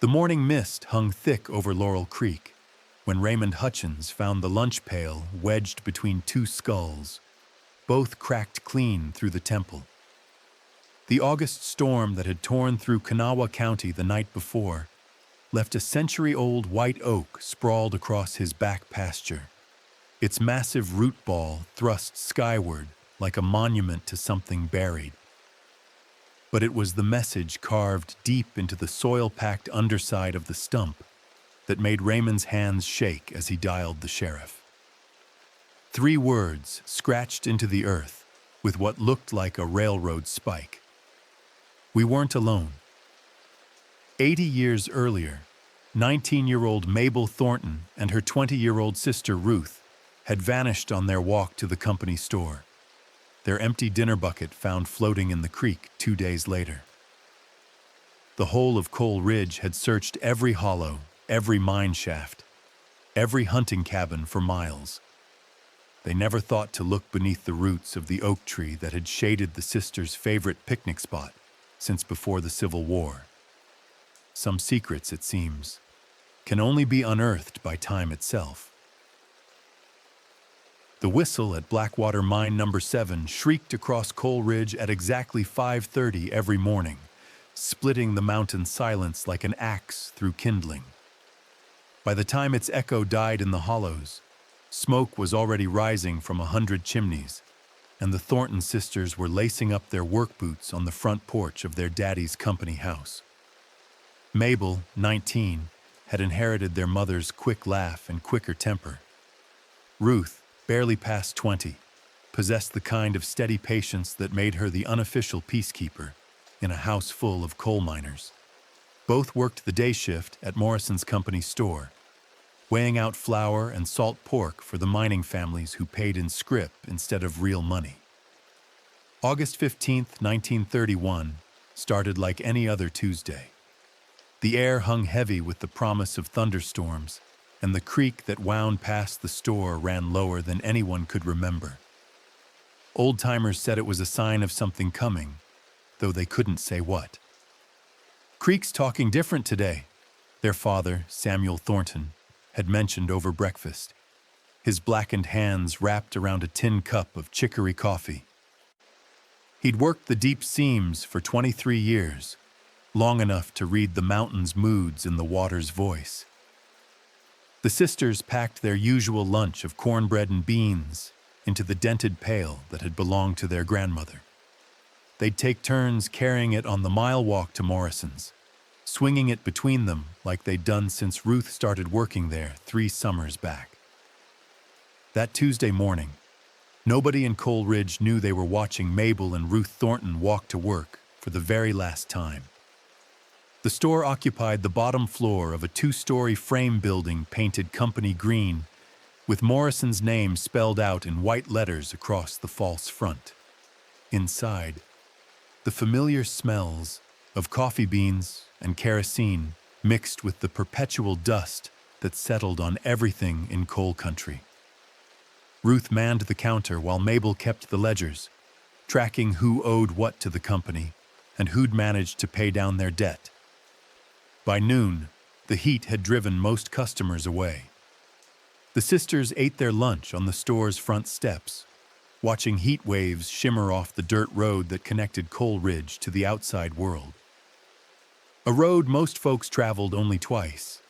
The morning mist hung thick over Laurel Creek when Raymond Hutchins found the lunch pail wedged between two skulls, both cracked clean through the temple. The August storm that had torn through Kanawha County the night before left a century-old white oak sprawled across his back pasture, its massive root ball thrust skyward like a monument to something buried. But it was the message carved deep into the soil-packed underside of the stump that made Raymond's hands shake as he dialed the sheriff. 3 words scratched into the earth with what looked like a railroad spike. We weren't alone. 80 years earlier, 19-year-old Mabel Thornton and her 20-year-old sister Ruth had vanished on their walk to the company store, their empty dinner bucket found floating in the creek 2 days later. The whole of Coal Ridge had searched every hollow, every mine shaft, every hunting cabin for miles. They never thought to look beneath the roots of the oak tree that had shaded the sisters' favorite picnic spot since before the Civil War. Some secrets, it seems, can only be unearthed by time itself. The whistle at Blackwater Mine No. 7 shrieked across Coal Ridge at exactly 5:30 every morning, splitting the mountain silence like an axe through kindling. By the time its echo died in the hollows, smoke was already rising from 100 chimneys, and the Thornton sisters were lacing up their work boots on the front porch of their daddy's company house. Mabel, 19, had inherited their mother's quick laugh and quicker temper. Ruth, barely past 20, possessed the kind of steady patience that made her the unofficial peacekeeper in a house full of coal miners. Both worked the day shift at Morrison's company store, weighing out flour and salt pork for the mining families who paid in scrip instead of real money. August 15, 1931, started like any other Tuesday. The air hung heavy with the promise of thunderstorms, and the creek that wound past the store ran lower than anyone could remember. Old-timers said it was a sign of something coming, though they couldn't say what. "Creek's talking different today," their father, Samuel Thornton, had mentioned over breakfast, his blackened hands wrapped around a tin cup of chicory coffee. He'd worked the deep seams for 23 years, long enough to read the mountain's moods in the water's voice. The sisters packed their usual lunch of cornbread and beans into the dented pail that had belonged to their grandmother. They'd take turns carrying it on the mile walk to Morrison's, swinging it between them like they'd done since Ruth started working there 3 summers back. That Tuesday morning, nobody in Coal Ridge knew they were watching Mabel and Ruth Thornton walk to work for the very last time. The store occupied the bottom floor of a 2-story frame building painted company green, with Morrison's name spelled out in white letters across the false front. Inside, the familiar smells of coffee beans and kerosene mixed with the perpetual dust that settled on everything in coal country. Ruth manned the counter while Mabel kept the ledgers, tracking who owed what to the company and who'd managed to pay down their debt. By noon, the heat had driven most customers away. The sisters ate their lunch on the store's front steps, watching heat waves shimmer off the dirt road that connected Coal Ridge to the outside world. A road most folks traveled only twice,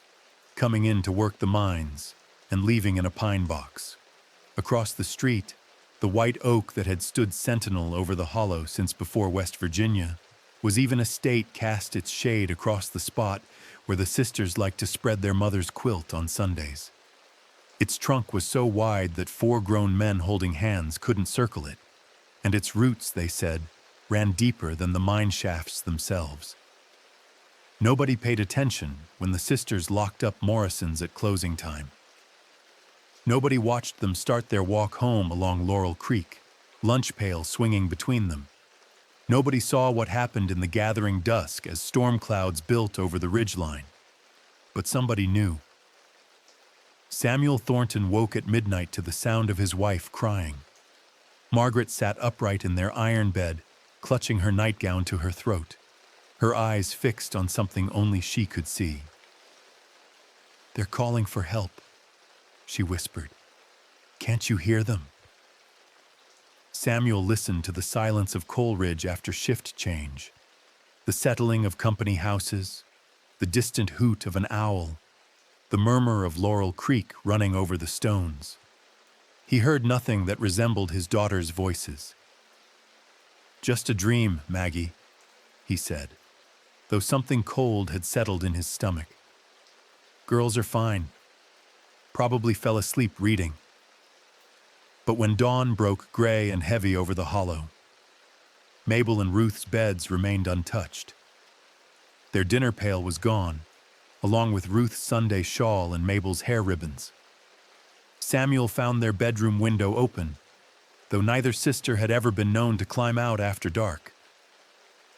coming in to work the mines and leaving in a pine box. Across the street, the white oak that had stood sentinel over the hollow since before West Virginia was even a state cast its shade across the spot where the sisters liked to spread their mother's quilt on Sundays. Its trunk was so wide that 4 grown men holding hands couldn't circle it, and its roots, they said, ran deeper than the mine shafts themselves. Nobody paid attention when the sisters locked up Morrison's at closing time. Nobody watched them start their walk home along Laurel Creek, lunch pail swinging between them. Nobody saw what happened in the gathering dusk as storm clouds built over the ridgeline. But somebody knew. Samuel Thornton woke at midnight to the sound of his wife crying. Margaret sat upright in their iron bed, clutching her nightgown to her throat. her eyes fixed on something only she could see. "They're calling for help," she whispered. "Can't you hear them?" Samuel listened to the silence of Coleridge after shift change, the settling of company houses, the distant hoot of an owl, the murmur of Laurel Creek running over the stones. He heard nothing that resembled his daughter's voices. "Just a dream, Maggie," he said, though something cold had settled in his stomach. "Girls are fine. Probably fell asleep reading." But when dawn broke gray and heavy over the hollow, Mabel and Ruth's beds remained untouched. Their dinner pail was gone, along with Ruth's Sunday shawl and Mabel's hair ribbons. Samuel found their bedroom window open, though neither sister had ever been known to climb out after dark.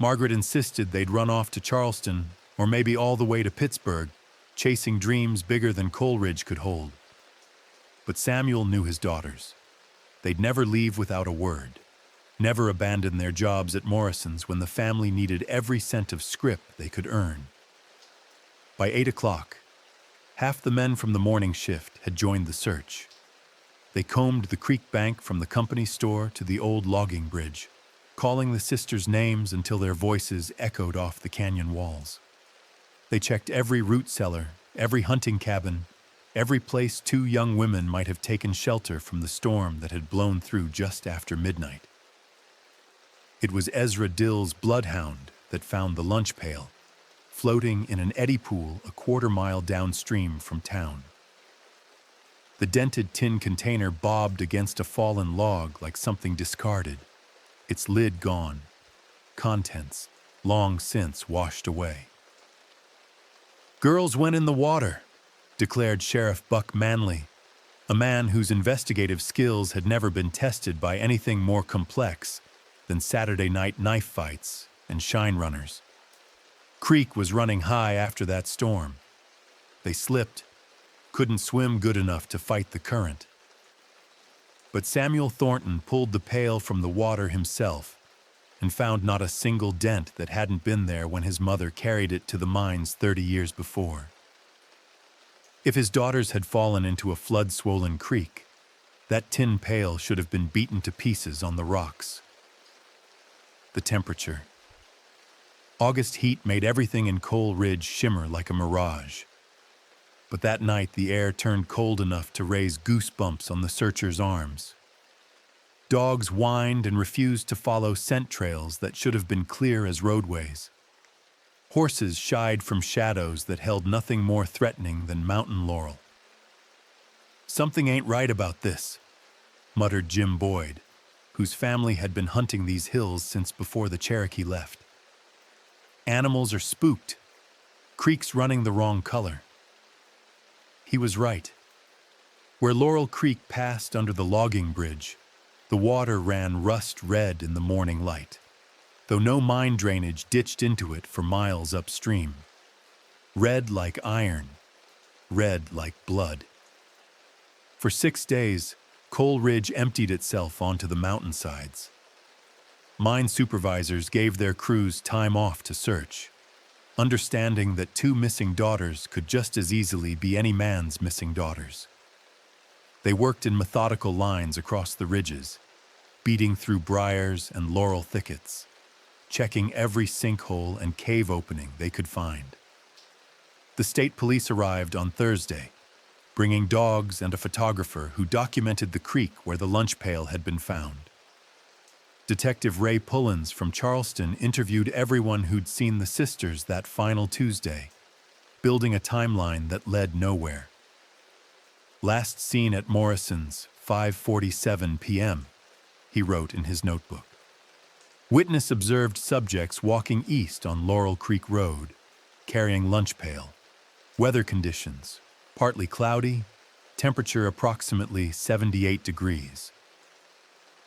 Margaret insisted they'd run off to Charleston, or maybe all the way to Pittsburgh, chasing dreams bigger than Coleridge could hold. But Samuel knew his daughters. They'd never leave without a word, never abandon their jobs at Morrison's when the family needed every cent of scrip they could earn. By 8 o'clock, half the men from the morning shift had joined the search. They combed the creek bank from the company store to the old logging bridge, calling the sisters' names until their voices echoed off the canyon walls. They checked every root cellar, every hunting cabin, every place two young women might have taken shelter from the storm that had blown through just after midnight. It was Ezra Dill's bloodhound that found the lunch pail, floating in an eddy pool a quarter-mile downstream from town. The dented tin container bobbed against a fallen log like something discarded, its lid gone, contents long since washed away. "Girls went in the water," declared Sheriff Buck Manley, a man whose investigative skills had never been tested by anything more complex than Saturday night knife fights and shine runners. Creek was running high after that storm. They slipped, couldn't swim good enough to fight the current. But Samuel Thornton pulled the pail from the water himself and found not a single dent that hadn't been there when his mother carried it to the mines 30 years before. If his daughters had fallen into a flood-swollen creek, that tin pail should have been beaten to pieces on the rocks. The temperature. August heat made everything in Cole Ridge shimmer like a mirage. But that night the air turned cold enough to raise goosebumps on the searchers' arms. Dogs whined and refused to follow scent trails that should have been clear as roadways. Horses shied from shadows that held nothing more threatening than mountain laurel. "Something ain't right about this," muttered Jim Boyd, whose family had been hunting these hills since before the Cherokee left. "Animals are spooked. Creek's running the wrong color." He was right. Where Laurel Creek passed under the logging bridge, the water ran rust red in the morning light, though no mine drainage ditched into it for miles upstream. Red like iron, red like blood. For 6 days, Cole Ridge emptied itself onto the mountainsides. Mine supervisors gave their crews time off to search, understanding that 2 missing daughters could just as easily be any man's missing daughters. They worked in methodical lines across the ridges, beating through briars and laurel thickets, checking every sinkhole and cave opening they could find. The state police arrived on Thursday, bringing dogs and a photographer who documented the creek where the lunch pail had been found. Detective Ray Pullins from Charleston interviewed everyone who'd seen the sisters that final Tuesday, building a timeline that led nowhere. "Last seen at Morrison's, 5:47 p.m., he wrote in his notebook. Witness observed subjects walking east on Laurel Creek Road, carrying lunch pail. Weather conditions, partly cloudy, temperature approximately 78 degrees.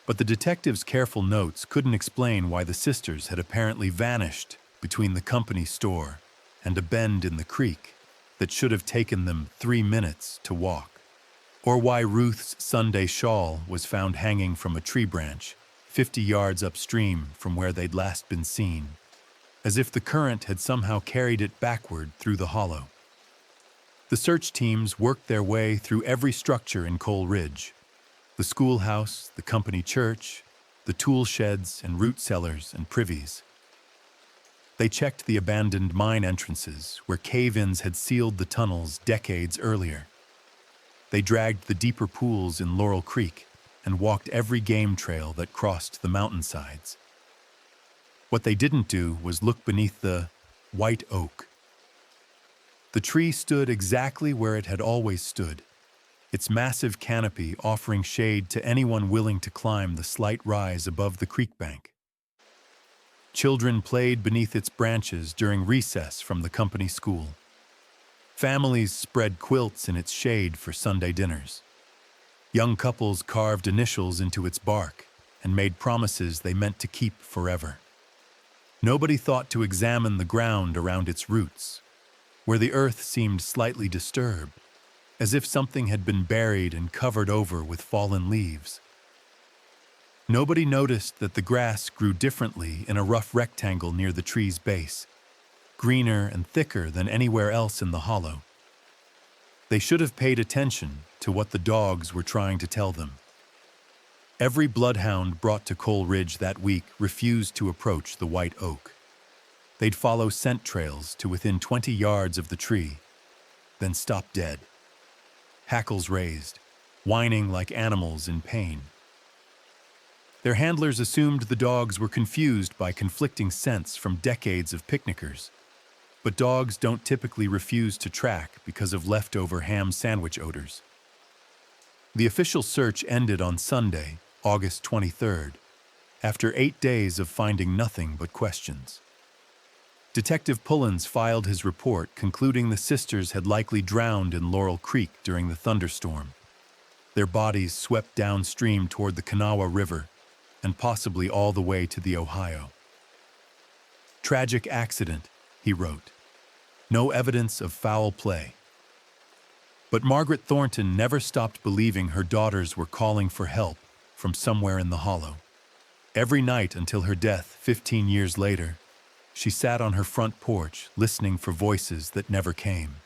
But the detective's careful notes couldn't explain why the sisters had apparently vanished between the company store and a bend in the creek that should have taken them 3 minutes to walk, or why Ruth's Sunday shawl was found hanging from a tree branch 50 yards upstream from where they'd last been seen. as if the current had somehow carried it backward through the hollow. The search teams worked their way through every structure in Coal Ridge: the schoolhouse, the company church, the tool sheds and root cellars and privies. They checked the abandoned mine entrances where cave-ins had sealed the tunnels decades earlier. They dragged the deeper pools in Laurel Creek and walked every game trail that crossed the mountainsides. What they didn't do was look beneath the white oak. The tree stood exactly where it had always stood, its massive canopy offering shade to anyone willing to climb the slight rise above the creek bank. Children played beneath its branches during recess from the company school. Families spread quilts in its shade for Sunday dinners. Young couples carved initials into its bark and made promises they meant to keep forever. Nobody thought to examine the ground around its roots, where the earth seemed slightly disturbed, as if something had been buried and covered over with fallen leaves. Nobody noticed that the grass grew differently in a rough rectangle near the tree's base, greener and thicker than anywhere else in the hollow. They should have paid attention to what the dogs were trying to tell them. Every bloodhound brought to Coal Ridge that week refused to approach the white oak. They'd follow scent trails to within 20 yards of the tree, then stop dead, hackles raised, whining like animals in pain. Their handlers assumed the dogs were confused by conflicting scents from decades of picnickers. But dogs don't typically refuse to track because of leftover ham sandwich odors. The official search ended on Sunday, August 23rd, after 8 days of finding nothing but questions. Detective Pullens filed his report concluding the sisters had likely drowned in Laurel Creek during the thunderstorm. Their bodies swept downstream toward the Kanawha River and possibly all the way to the Ohio. Tragic accident, he wrote. No evidence of foul play. But Margaret Thornton never stopped believing her daughters were calling for help from somewhere in the hollow. Every night until her death 15 years later, she sat on her front porch listening for voices that never came.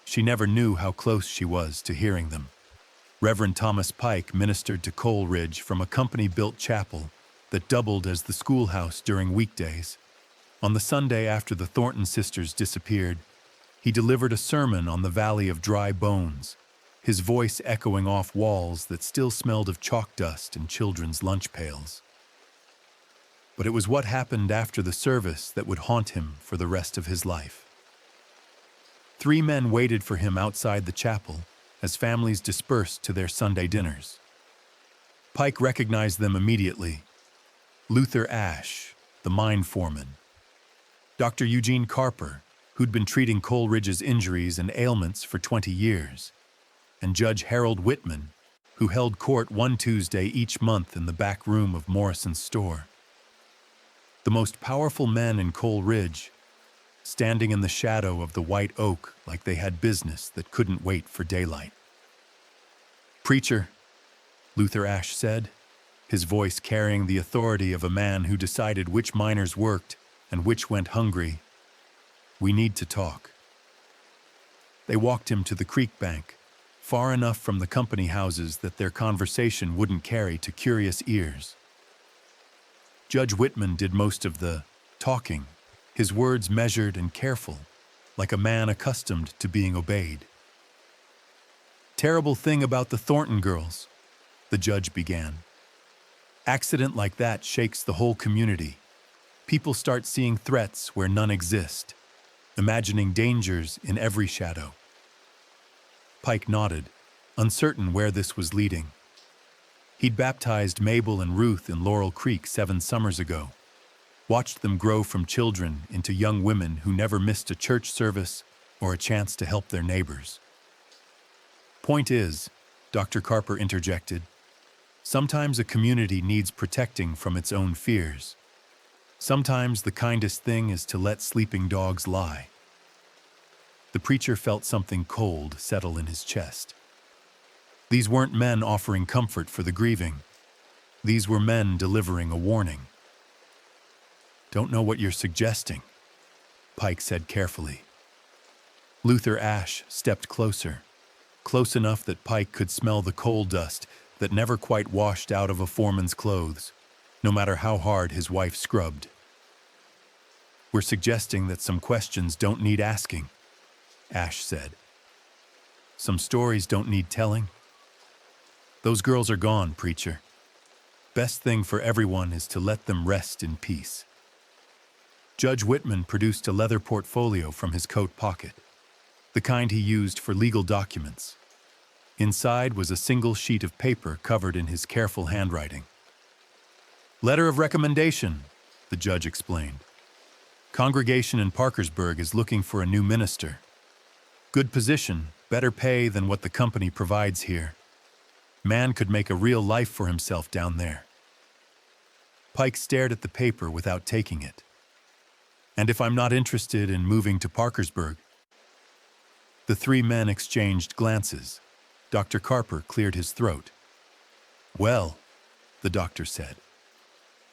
She never knew how close she was to hearing them. Reverend Thomas Pike ministered to Coal Ridge from a company-built chapel that doubled as the schoolhouse during weekdays. On the Sunday after the Thornton sisters disappeared, he delivered a sermon on the Valley of Dry Bones, his voice echoing off walls that still smelled of chalk dust and children's lunch pails. But it was what happened after the service that would haunt him for the rest of his life. 3 men waited for him outside the chapel as families dispersed to their Sunday dinners. Pike recognized them immediately. Luther Ashe, the mine foreman. Dr. Eugene Carper, who'd been treating Coal Ridge's injuries and ailments for 20 years. And Judge Harold Whitman, who held court one Tuesday each month in the back room of Morrison's store. The most powerful men in Coal Ridge, standing in the shadow of the white oak like they had business that couldn't wait for daylight. "Preacher," Luther Ashe said, his voice carrying the authority of a man who decided which miners worked and which went hungry, "we need to talk." They walked him to the creek bank, far enough from the company houses that their conversation wouldn't carry to curious ears. Judge Whitman did most of the talking, his words measured and careful, like a man accustomed to being obeyed. "Terrible thing about the Thornton girls," the judge began. "Accident like that shakes the whole community. People start seeing threats where none exist, imagining dangers in every shadow." Pike nodded, uncertain where this was leading. He'd baptized Mabel and Ruth in Laurel Creek 7 summers ago, watched them grow from children into young women who never missed a church service or a chance to help their neighbors. "Point is," Dr. Carper interjected, "sometimes a community needs protecting from its own fears. Sometimes the kindest thing is to let sleeping dogs lie." The preacher felt something cold settle in his chest. These weren't men offering comfort for the grieving. These were men delivering a warning. "Don't know what you're suggesting," Pike said carefully. Luther Ashe stepped closer, close enough that Pike could smell the coal dust that never quite washed out of a foreman's clothes, no matter how hard his wife scrubbed. "We're suggesting that some questions don't need asking," Ashe said. "Some stories don't need telling. Those girls are gone, preacher. Best thing for everyone is to let them rest in peace." Judge Whitman produced a leather portfolio from his coat pocket, the kind he used for legal documents. Inside was a single sheet of paper covered in his careful handwriting. "Letter of recommendation," the judge explained. "Congregation in Parkersburg is looking for a new minister. Good position, better pay than what the company provides here. Man could make a real life for himself down there." Pike stared at the paper without taking it. "And if I'm not interested in moving to Parkersburg?" The three men exchanged glances. Dr. Carper cleared his throat. "Well," the doctor said,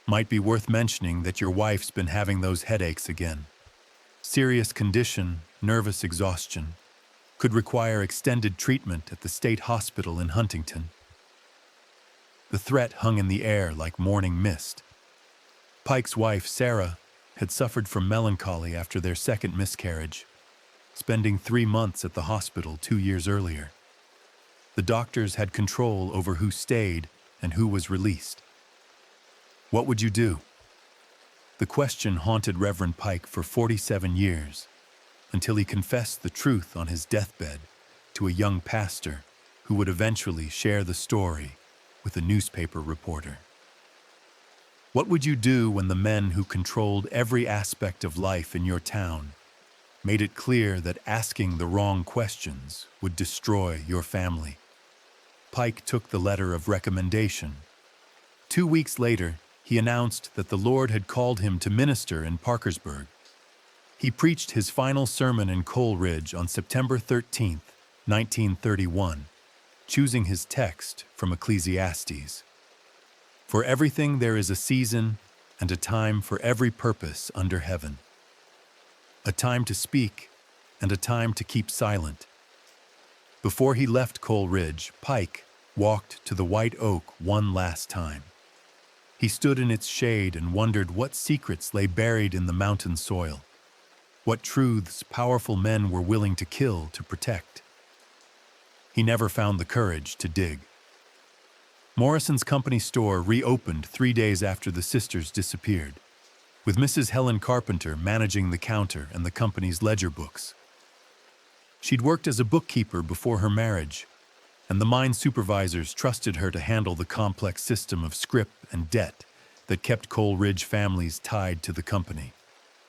"might be worth mentioning that your wife's been having those headaches again. Serious condition, nervous exhaustion. Could require extended treatment at the state hospital in Huntington." The threat hung in the air like morning mist. Pike's wife, Sarah, had suffered from melancholy after their second miscarriage, spending 3 months at the hospital 2 years earlier. The doctors had control over who stayed and who was released. What would you do? The question haunted Reverend Pike for 47 years, until he confessed the truth on his deathbed to a young pastor who would eventually share the story with a newspaper reporter. What would you do when the men who controlled every aspect of life in your town made it clear that asking the wrong questions would destroy your family? Pike took the letter of recommendation. 2 weeks later, he announced that the Lord had called him to minister in Parkersburg. He preached his final sermon in Coal Ridge on September 13, 1931, choosing his text from Ecclesiastes. "For everything there is a season and a time for every purpose under heaven. A time to speak and a time to keep silent." Before he left Coal Ridge, Pike walked to the white oak one last time. He stood in its shade and wondered what secrets lay buried in the mountain soil, what truths powerful men were willing to kill to protect. He never found the courage to dig. Morrison's company store reopened 3 days after the sisters disappeared, with Mrs. Helen Carpenter managing the counter and the company's ledger books. She'd worked as a bookkeeper before her marriage, and the mine supervisors trusted her to handle the complex system of scrip and debt that kept Coal Ridge families tied to the company.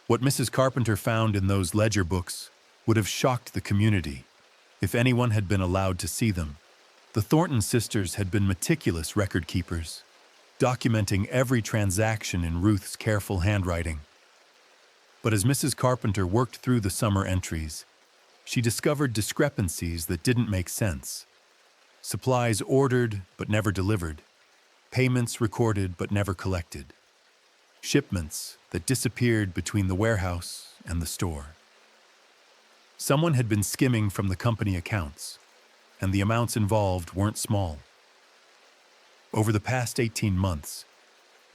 What Mrs. Carpenter found in those ledger books would have shocked the community if anyone had been allowed to see them. The Thornton sisters had been meticulous record keepers, documenting every transaction in Ruth's careful handwriting. But as Mrs. Carpenter worked through the summer entries, she discovered discrepancies that didn't make sense. Supplies ordered but never delivered, payments recorded but never collected, shipments that disappeared between the warehouse and the store. Someone had been skimming from the company accounts, and the amounts involved weren't small. Over the past 18 months,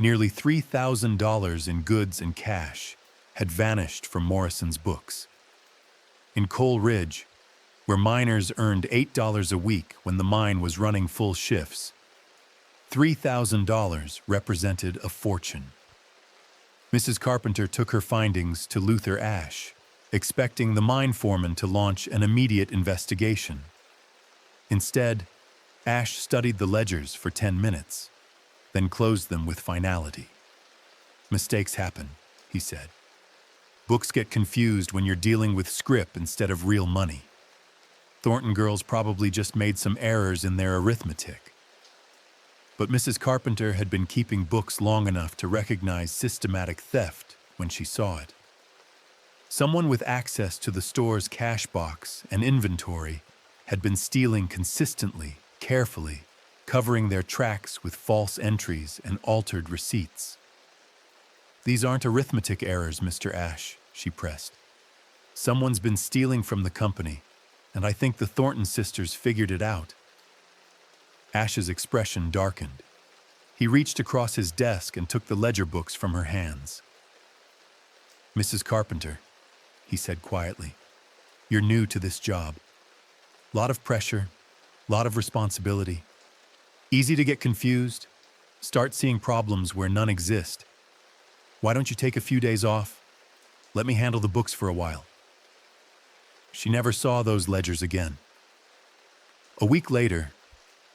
nearly $3,000 in goods and cash had vanished from Morrison's books. In Coal Ridge, where miners earned $8 a week when the mine was running full shifts, $3,000 represented a fortune. Mrs. Carpenter took her findings to Luther Ashe, expecting the mine foreman to launch an immediate investigation. Instead, Ashe studied the ledgers for 10 minutes, then closed them with finality. "Mistakes happen," he said. "Books get confused when you're dealing with scrip instead of real money. Thornton girls probably just made some errors in their arithmetic." But Mrs. Carpenter had been keeping books long enough to recognize systematic theft when she saw it. Someone with access to the store's cash box and inventory had been stealing consistently, carefully, covering their tracks with false entries and altered receipts. "These aren't arithmetic errors, Mr. Ashe," she pressed. Someone's been stealing from the company, and I think the Thornton sisters figured it out. Ash's expression darkened. He reached across his desk and took the ledger books from her hands. "Mrs. Carpenter," he said quietly, "you're new to this job. Lot of pressure, lot of responsibility. Easy to get confused, start seeing problems where none exist. Why don't you take a few days off? Let me handle the books for a while." She never saw those ledgers again. A week later,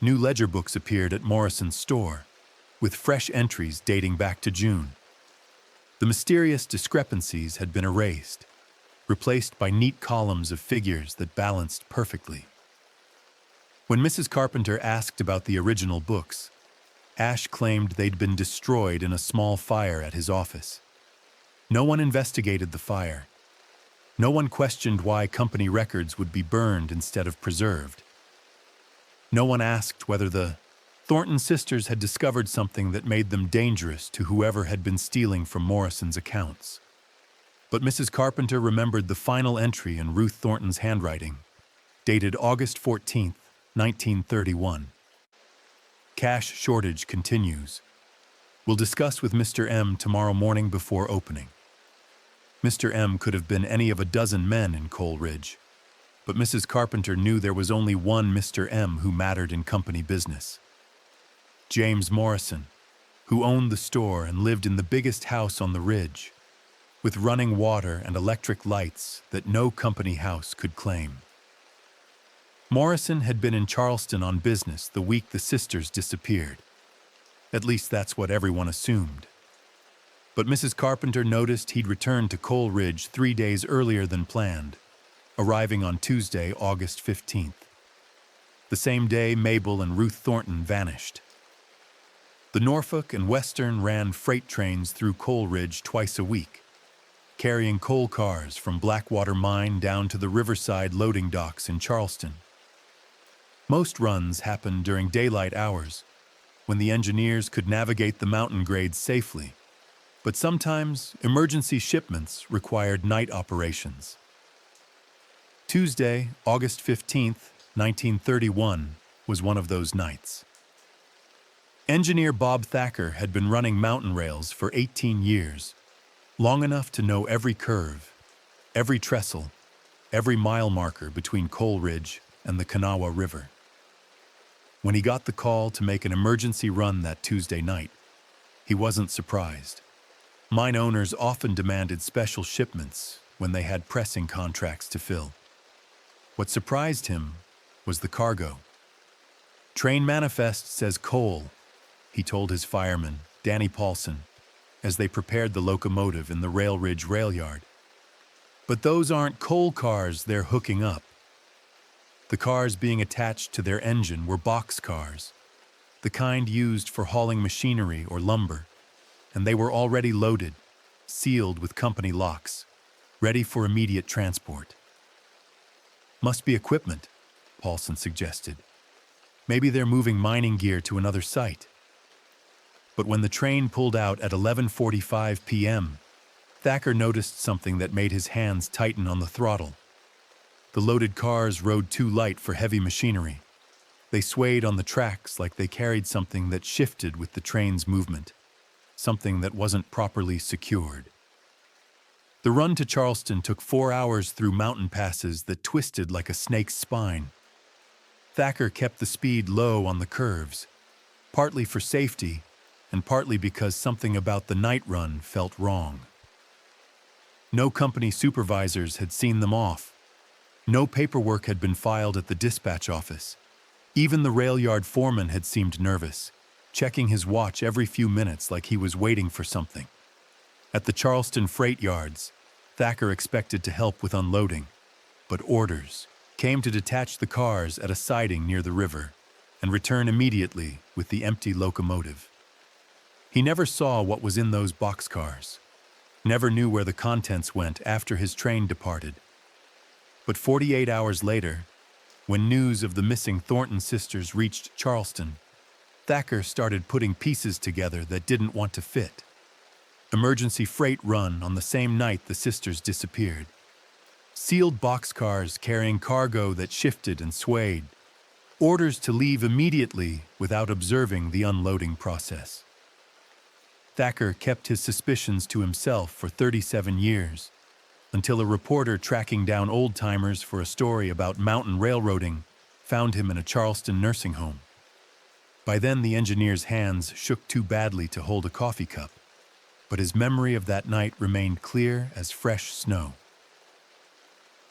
new ledger books appeared at Morrison's store, with fresh entries dating back to June. The mysterious discrepancies had been erased, replaced by neat columns of figures that balanced perfectly. When Mrs. Carpenter asked about the original books, Ash claimed they'd been destroyed in a small fire at his office. No one investigated the fire. No one questioned why company records would be burned instead of preserved. No one asked whether the Thornton sisters had discovered something that made them dangerous to whoever had been stealing from Morrison's accounts. But Mrs. Carpenter remembered the final entry in Ruth Thornton's handwriting, dated August 14, 1931. Cash shortage continues. We'll discuss with Mr. M tomorrow morning before opening. Mr. M could have been any of a dozen men in Coal Ridge, but Mrs. Carpenter knew there was only one Mr. M who mattered in company business. James Morrison, who owned the store and lived in the biggest house on the ridge, with running water and electric lights that no company house could claim. Morrison had been in Charleston on business the week the sisters disappeared. At least that's what everyone assumed. But Mrs. Carpenter noticed he'd returned to Coal Ridge 3 days earlier than planned, arriving on Tuesday, August 15th. The same day, Mabel and Ruth Thornton vanished. The Norfolk and Western ran freight trains through Coal Ridge twice a week, carrying coal cars from Blackwater Mine down to the Riverside loading docks in Charleston. Most runs happened during daylight hours, when the engineers could navigate the mountain grades safely, but sometimes emergency shipments required night operations. Tuesday, August 15th, 1931, was one of those nights. Engineer Bob Thacker had been running mountain rails for 18 years, long enough to know every curve, every trestle, every mile marker between Coal Ridge and the Kanawha River. When he got the call to make an emergency run that Tuesday night, he wasn't surprised. Mine owners often demanded special shipments when they had pressing contracts to fill. What surprised him was the cargo. "Train manifest says coal," he told his fireman, Danny Paulson, as they prepared the locomotive in the Rail Ridge rail yard. "But those aren't coal cars they're hooking up." The cars being attached to their engine were box cars, the kind used for hauling machinery or lumber, and they were already loaded, sealed with company locks, ready for immediate transport. "Must be equipment," Paulson suggested. "Maybe they're moving mining gear to another site." But when the train pulled out at 11:45 p.m., Thacker noticed something that made his hands tighten on the throttle. The loaded cars rode too light for heavy machinery. They swayed on the tracks like they carried something that shifted with the train's movement, something that wasn't properly secured. The run to Charleston took 4 hours through mountain passes that twisted like a snake's spine. Thacker kept the speed low on the curves, partly for safety and partly because something about the night run felt wrong. No company supervisors had seen them off. No paperwork had been filed at the dispatch office. Even the rail yard foreman had seemed nervous, checking his watch every few minutes like he was waiting for something. At the Charleston freight yards, Thacker expected to help with unloading, but orders came to detach the cars at a siding near the river and return immediately with the empty locomotive. He never saw what was in those boxcars, never knew where the contents went after his train departed. But 48 hours later, when news of the missing Thornton sisters reached Charleston, Thacker started putting pieces together that didn't want to fit. Emergency freight run on the same night the sisters disappeared. Sealed boxcars carrying cargo that shifted and swayed. Orders to leave immediately without observing the unloading process. Thacker kept his suspicions to himself for 37 years, until a reporter tracking down old-timers for a story about mountain railroading found him in a Charleston nursing home. By then, the engineer's hands shook too badly to hold a coffee cup, but his memory of that night remained clear as fresh snow.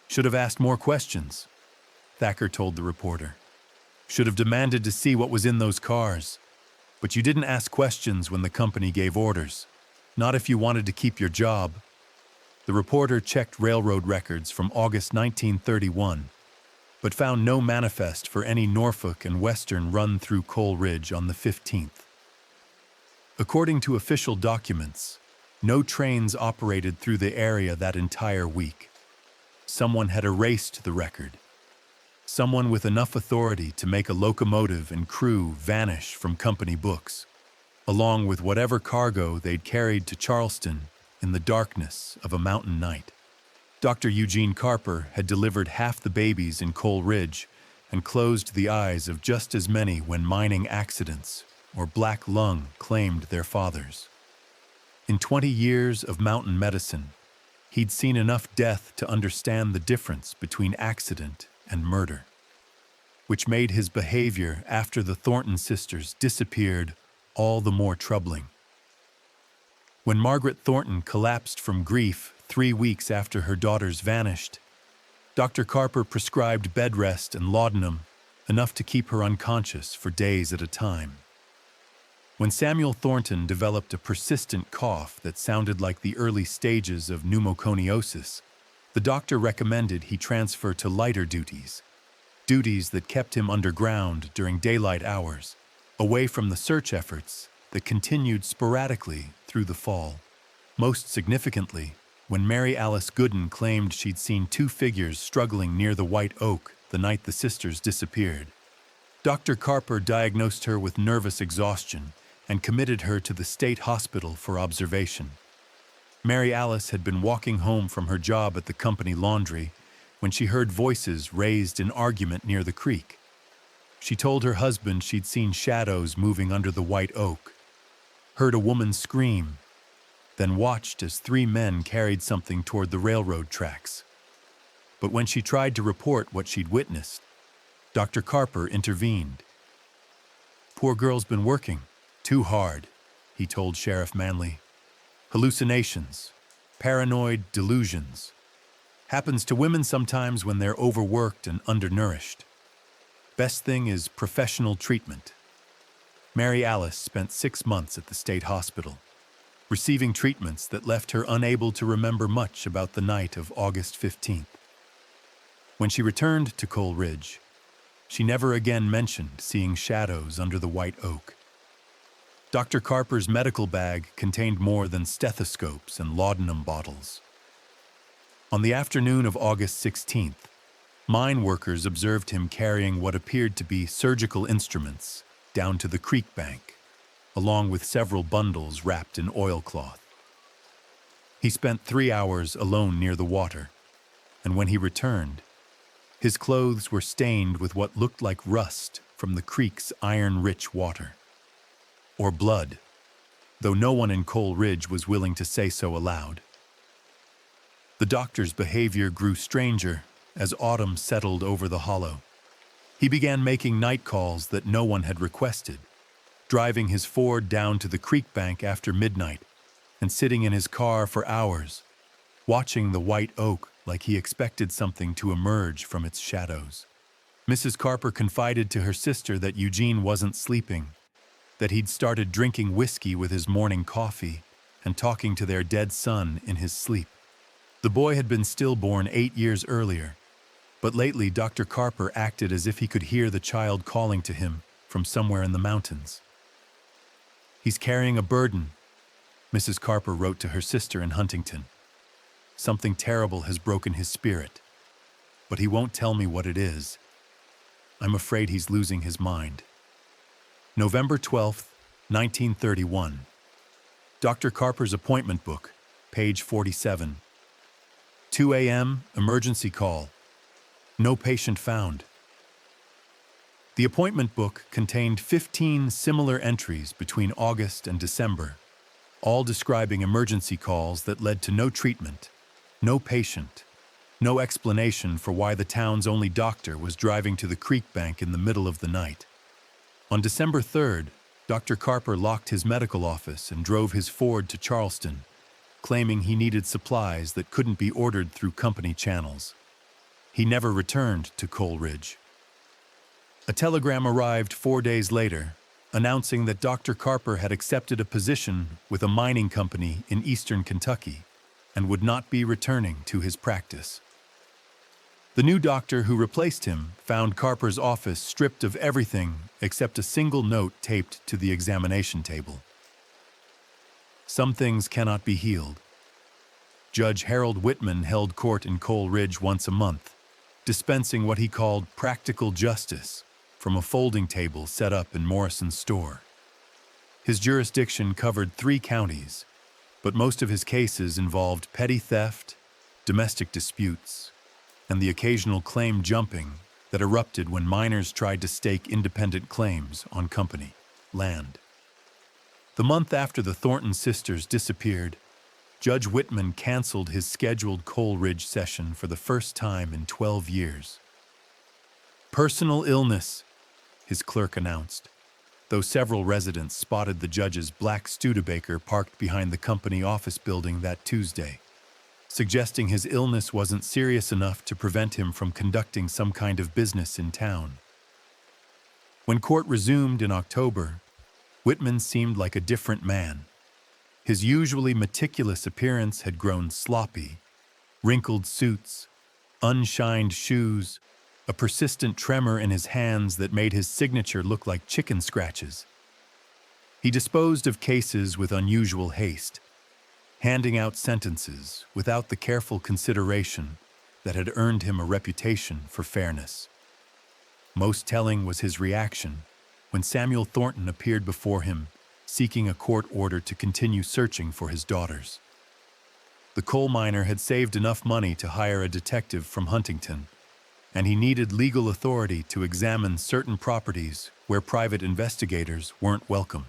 "Should have asked more questions," Thacker told the reporter. "Should have demanded to see what was in those cars. But you didn't ask questions when the company gave orders. Not if you wanted to keep your job." The reporter checked railroad records from August 1931, but found no manifest for any Norfolk and Western run through Coal Ridge on the 15th. According to official documents, no trains operated through the area that entire week. Someone had erased the record. Someone with enough authority to make a locomotive and crew vanish from company books, along with whatever cargo they'd carried to Charleston in the darkness of a mountain night. Dr. Eugene Carper had delivered half the babies in Coal Ridge and closed the eyes of just as many when mining accidents or black lung claimed their fathers. In 20 years of mountain medicine, he'd seen enough death to understand the difference between accident and murder, which made his behavior after the Thornton sisters disappeared all the more troubling. When Margaret Thornton collapsed from grief 3 weeks after her daughters vanished, Dr. Carper prescribed bed rest and laudanum, enough to keep her unconscious for days at a time. When Samuel Thornton developed a persistent cough that sounded like the early stages of pneumoconiosis, the doctor recommended he transfer to lighter duties that kept him underground during daylight hours, away from the search efforts that continued sporadically through the fall. Most significantly, when Mary Alice Gooden claimed she'd seen 2 figures struggling near the White Oak the night the sisters disappeared, Dr. Carper diagnosed her with nervous exhaustion and committed her to the state hospital for observation. Mary Alice had been walking home from her job at the company laundry when she heard voices raised in argument near the creek. She told her husband she'd seen shadows moving under the White Oak, heard a woman scream, then watched as 3 men carried something toward the railroad tracks. But when she tried to report what she'd witnessed, Dr. Carper intervened. "Poor girl's been working too hard," he told Sheriff Manley. "Hallucinations, paranoid delusions. Happens to women sometimes when they're overworked and undernourished. Best thing is professional treatment." Mary Alice spent 6 months at the state hospital, receiving treatments that left her unable to remember much about the night of August 15th. When she returned to Coal Ridge, she never again mentioned seeing shadows under the White Oak. Dr. Carper's medical bag contained more than stethoscopes and laudanum bottles. On the afternoon of August 16th, mine workers observed him carrying what appeared to be surgical instruments down to the creek bank, along with several bundles wrapped in oilcloth. He spent 3 hours alone near the water, and when he returned, his clothes were stained with what looked like rust from the creek's iron-rich water. Or blood, though no one in Coal Ridge was willing to say so aloud. The doctor's behavior grew stranger as autumn settled over the hollow. He began making night calls that no one had requested, driving his Ford down to the creek bank after midnight and sitting in his car for hours, watching the White Oak like he expected something to emerge from its shadows. Mrs. Carper confided to her sister that Eugene wasn't sleeping, that he'd started drinking whiskey with his morning coffee and talking to their dead son in his sleep. The boy had been stillborn 8 years earlier, but lately Dr. Carper acted as if he could hear the child calling to him from somewhere in the mountains. "He's carrying a burden," Mrs. Carper wrote to her sister in Huntington. "Something terrible has broken his spirit, but he won't tell me what it is. I'm afraid he's losing his mind." November 12, 1931. Dr. Carper's appointment book, page 47. 2 a.m., emergency call. No patient found. The appointment book contained 15 similar entries between August and December, all describing emergency calls that led to no treatment, no patient, no explanation for why the town's only doctor was driving to the creek bank in the middle of the night. On December 3rd, Dr. Carper locked his medical office and drove his Ford to Charleston, claiming he needed supplies that couldn't be ordered through company channels. He never returned to Coleridge. A telegram arrived 4 days later, announcing that Dr. Carper had accepted a position with a mining company in eastern Kentucky and would not be returning to his practice. The new doctor who replaced him found Carper's office stripped of everything except a single note taped to the examination table. Some things cannot be healed. Judge Harold Whitman held court in Coleridge once a month, dispensing what he called practical justice from a folding table set up in Morrison's store. His jurisdiction covered 3 counties, but most of his cases involved petty theft, domestic disputes, and the occasional claim jumping that erupted when miners tried to stake independent claims on company land. The month after the Thornton sisters disappeared, Judge Whitman canceled his scheduled Coleridge session for the first time in 12 years. "Personal illness," his clerk announced, though several residents spotted the judge's black Studebaker parked behind the company office building that Tuesday, suggesting his illness wasn't serious enough to prevent him from conducting some kind of business in town. When court resumed in October, Whitman seemed like a different man. His usually meticulous appearance had grown sloppy. Wrinkled suits, unshined shoes, a persistent tremor in his hands that made his signature look like chicken scratches. He disposed of cases with unusual haste, handing out sentences without the careful consideration that had earned him a reputation for fairness. Most telling was his reaction when Samuel Thornton appeared before him, seeking a court order to continue searching for his daughters. The coal miner had saved enough money to hire a detective from Huntington, and he needed legal authority to examine certain properties where private investigators weren't welcome.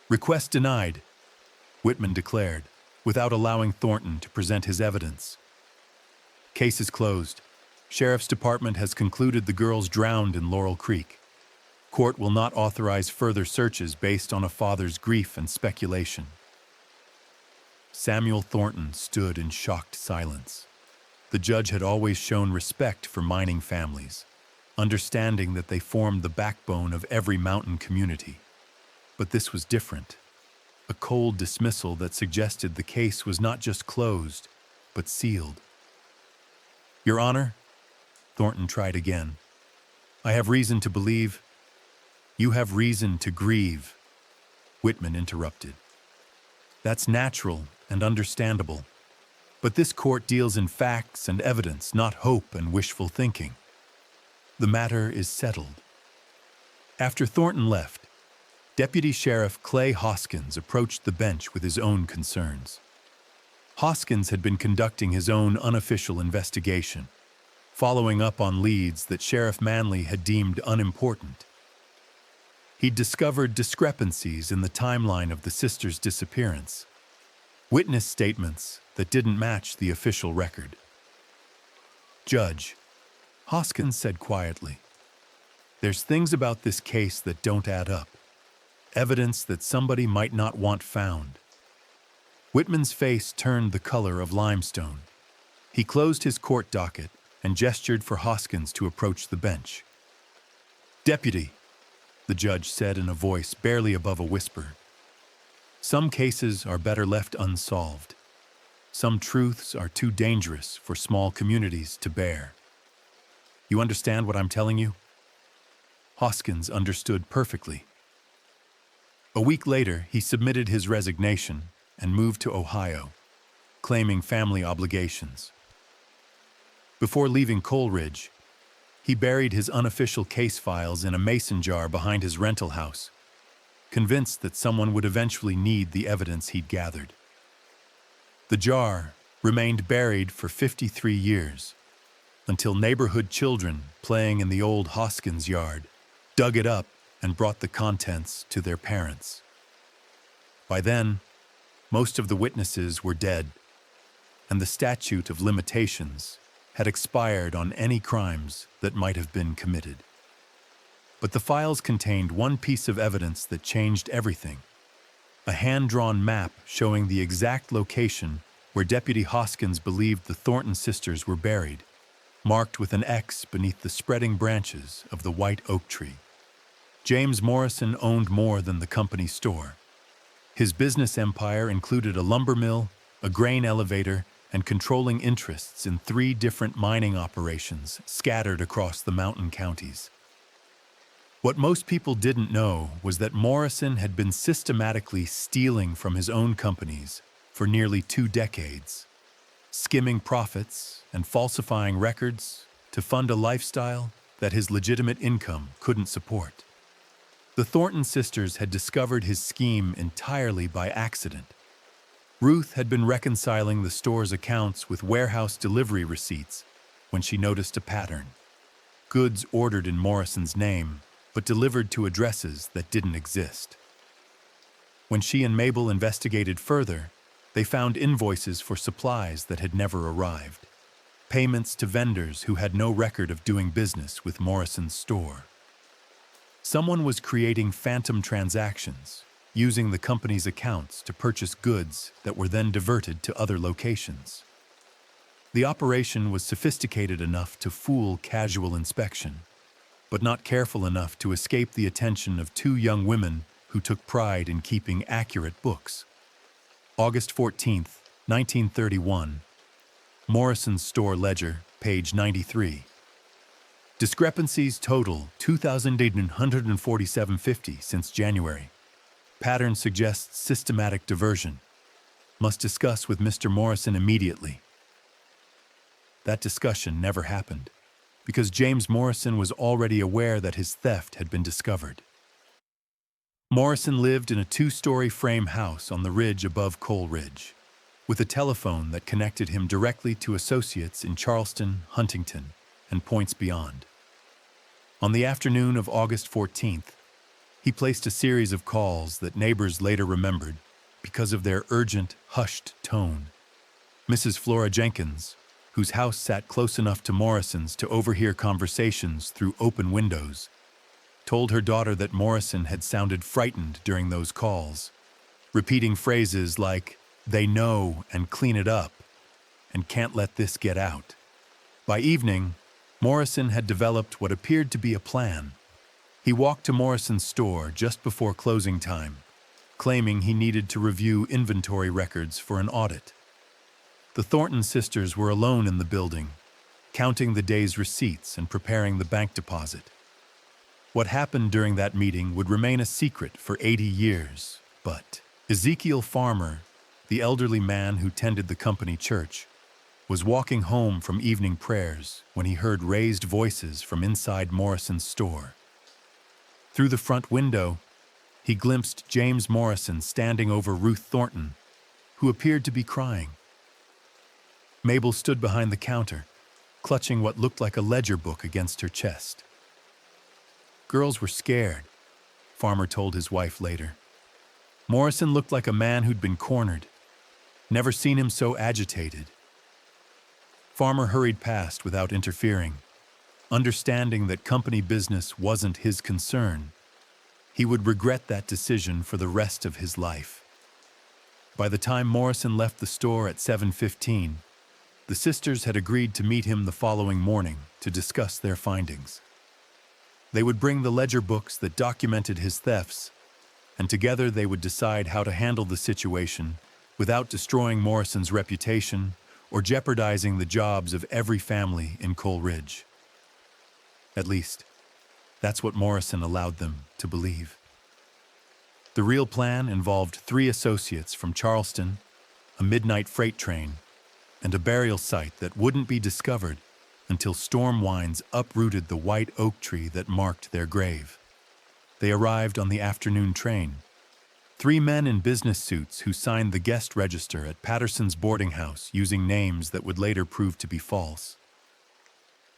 "Request denied," Whitman declared, without allowing Thornton to present his evidence. "Case is closed. Sheriff's Department has concluded the girls drowned in Laurel Creek. Court will not authorize further searches based on a father's grief and speculation." Samuel Thornton stood in shocked silence. The judge had always shown respect for mining families, understanding that they formed the backbone of every mountain community. But this was different. A cold dismissal that suggested the case was not just closed, but sealed. "Your Honor," Thornton tried again, "I have reason to believe—" "You have reason to grieve," Whitman interrupted. "That's natural and understandable. But this court deals in facts and evidence, not hope and wishful thinking. The matter is settled." After Thornton left, Deputy Sheriff Clay Hoskins approached the bench with his own concerns. Hoskins had been conducting his own unofficial investigation, following up on leads that Sheriff Manley had deemed unimportant. He'd discovered discrepancies in the timeline of the sisters' disappearance, witness statements that didn't match the official record. "Judge," Hoskins said quietly, "there's things about this case that don't add up. Evidence that somebody might not want found." Whitman's face turned the color of limestone. He closed his court docket and gestured for Hoskins to approach the bench. "Deputy," the judge said in a voice barely above a whisper, "some cases are better left unsolved. Some truths are too dangerous for small communities to bear. You understand what I'm telling you?" Hoskins understood perfectly. A week later, he submitted his resignation and moved to Ohio, claiming family obligations. Before leaving Coleridge, he buried his unofficial case files in a mason jar behind his rental house, convinced that someone would eventually need the evidence he'd gathered. The jar, remained buried for 53 years, until neighborhood children playing in the old Hoskins yard dug it up and brought the contents to their parents. By then, most of the witnesses were dead, and the statute of limitations had expired on any crimes that might have been committed. But the files contained one piece of evidence that changed everything: a hand-drawn map showing the exact location where Deputy Hoskins believed the Thornton sisters were buried, marked with an X beneath the spreading branches of the white oak tree. James Morrison owned more than the company store. His business empire included a lumber mill, a grain elevator, and controlling interests in 3 different mining operations scattered across the mountain counties. What most people didn't know was that Morrison had been systematically stealing from his own companies for nearly 2 decades, skimming profits and falsifying records to fund a lifestyle that his legitimate income couldn't support. The Thornton sisters had discovered his scheme entirely by accident. Ruth had been reconciling the store's accounts with warehouse delivery receipts when she noticed a pattern: goods ordered in Morrison's name, but delivered to addresses that didn't exist. When she and Mabel investigated further, they found invoices for supplies that had never arrived, payments to vendors who had no record of doing business with Morrison's store. Someone was creating phantom transactions, using the company's accounts to purchase goods that were then diverted to other locations. The operation was sophisticated enough to fool casual inspection, but not careful enough to escape the attention of 2 young women who took pride in keeping accurate books. August 14, 1931. Morrison's store ledger, page 93. Discrepancies total $2,847.50 since January. Pattern suggests systematic diversion. Must discuss with Mr. Morrison immediately. That discussion never happened, because James Morrison was already aware that his theft had been discovered. Morrison lived in a 2-story frame house on the ridge above Coal Ridge, with a telephone that connected him directly to associates in Charleston, Huntington, and points beyond. On the afternoon of August 14th, he placed a series of calls that neighbors later remembered because of their urgent, hushed tone. Mrs. Flora Jenkins, whose house sat close enough to Morrison's to overhear conversations through open windows, told her daughter that Morrison had sounded frightened during those calls, repeating phrases like, "They know and clean it up," and "can't let this get out." By evening, Morrison had developed what appeared to be a plan. He walked to Morrison's store just before closing time, claiming he needed to review inventory records for an audit. The Thornton sisters were alone in the building, counting the day's receipts and preparing the bank deposit. What happened during that meeting would remain a secret for 80 years, but Ezekiel Farmer, the elderly man who tended the company church, was walking home from evening prayers when he heard raised voices from inside Morrison's store. Through the front window, he glimpsed James Morrison standing over Ruth Thornton, who appeared to be crying. Mabel stood behind the counter, clutching what looked like a ledger book against her chest. Girls were scared, Farmer told his wife later. Morrison looked like a man who'd been cornered. Never seen him so agitated. Farmer hurried past without interfering, understanding that company business wasn't his concern. He would regret that decision for the rest of his life. By the time Morrison left the store at 7:15, the sisters had agreed to meet him the following morning to discuss their findings. They would bring the ledger books that documented his thefts, and together they would decide how to handle the situation without destroying Morrison's reputation or jeopardizing the jobs of every family in Coal Ridge. At least, that's what Morrison allowed them to believe. The real plan involved 3 associates from Charleston, a midnight freight train, and a burial site that wouldn't be discovered until storm winds uprooted the white oak tree that marked their grave. They arrived on the afternoon train. Three men in business suits who signed the guest register at Patterson's boarding house using names that would later prove to be false.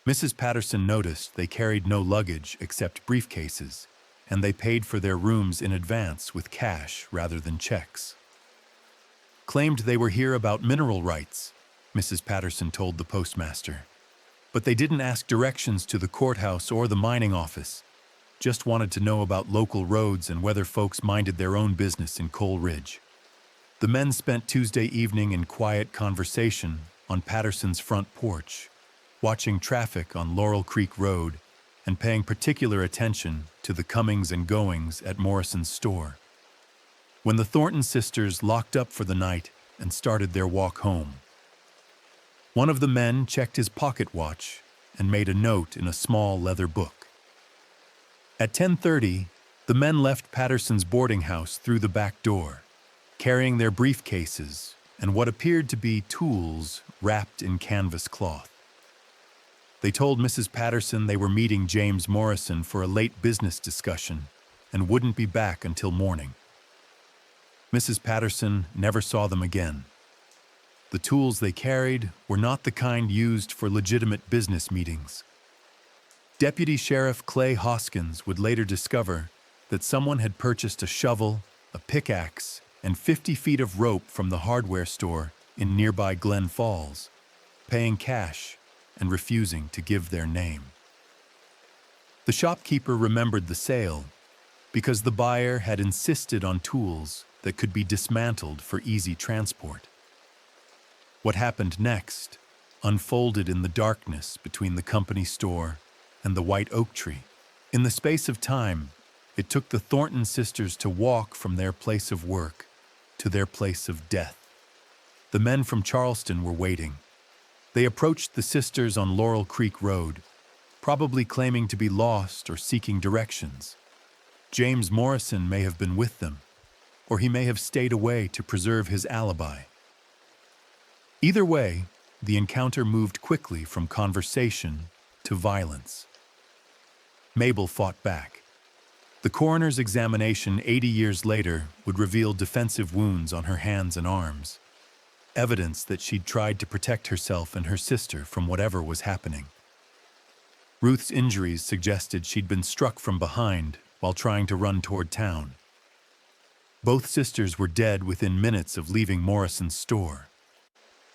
Mrs. Patterson noticed they carried no luggage except briefcases, and they paid for their rooms in advance with cash rather than checks. Claimed they were here about mineral rights, Mrs. Patterson told the postmaster. But they didn't ask directions to the courthouse or the mining office, just wanted to know about local roads and whether folks minded their own business in Coal Ridge. The men spent Tuesday evening in quiet conversation on Patterson's front porch, watching traffic on Laurel Creek Road and paying particular attention to the comings and goings at Morrison's store. When the Thornton sisters locked up for the night and started their walk home, one of the men checked his pocket watch and made a note in a small leather book. At 10:30, the men left Patterson's boarding house through the back door, carrying their briefcases and what appeared to be tools wrapped in canvas cloth. They told Mrs. Patterson they were meeting James Morrison for a late business discussion and wouldn't be back until morning. Mrs. Patterson never saw them again. The tools they carried were not the kind used for legitimate business meetings. Deputy Sheriff Clay Hoskins would later discover that someone had purchased a shovel, a pickaxe, and 50 feet of rope from the hardware store in nearby Glen Falls, paying cash and refusing to give their name. The shopkeeper remembered the sale because the buyer had insisted on tools that could be dismantled for easy transport. What happened next unfolded in the darkness between the company store and the white oak tree. In the space of time, it took the Thornton sisters to walk from their place of work to their place of death. The men from Charleston were waiting. They approached the sisters on Laurel Creek Road, probably claiming to be lost or seeking directions. James Morrison may have been with them, or he may have stayed away to preserve his alibi. Either way, the encounter moved quickly from conversation to violence. Mabel fought back. The coroner's examination 80 years later would reveal defensive wounds on her hands and arms, evidence that she'd tried to protect herself and her sister from whatever was happening. Ruth's injuries suggested she'd been struck from behind while trying to run toward town. Both sisters were dead within minutes of leaving Morrison's store.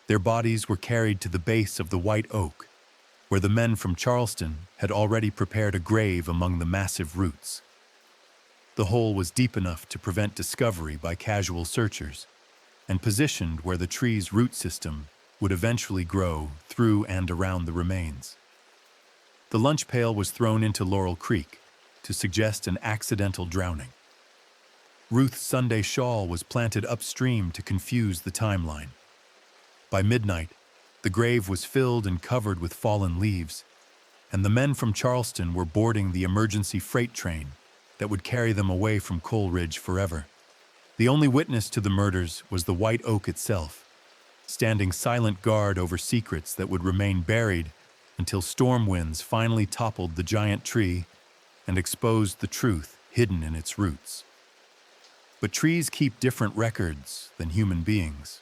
Their bodies were carried to the base of the white oak, where the men from Charleston had already prepared a grave among the massive roots. The hole was deep enough to prevent discovery by casual searchers, and positioned where the tree's root system would eventually grow through and around the remains. The lunch pail was thrown into Laurel Creek to suggest an accidental drowning. Ruth's Sunday shawl was planted upstream to confuse the timeline. By midnight, the grave was filled and covered with fallen leaves, and the men from Charleston were boarding the emergency freight train that would carry them away from Coal Ridge forever. The only witness to the murders was the white oak itself, standing silent guard over secrets that would remain buried until storm winds finally toppled the giant tree and exposed the truth hidden in its roots. But trees keep different records than human beings.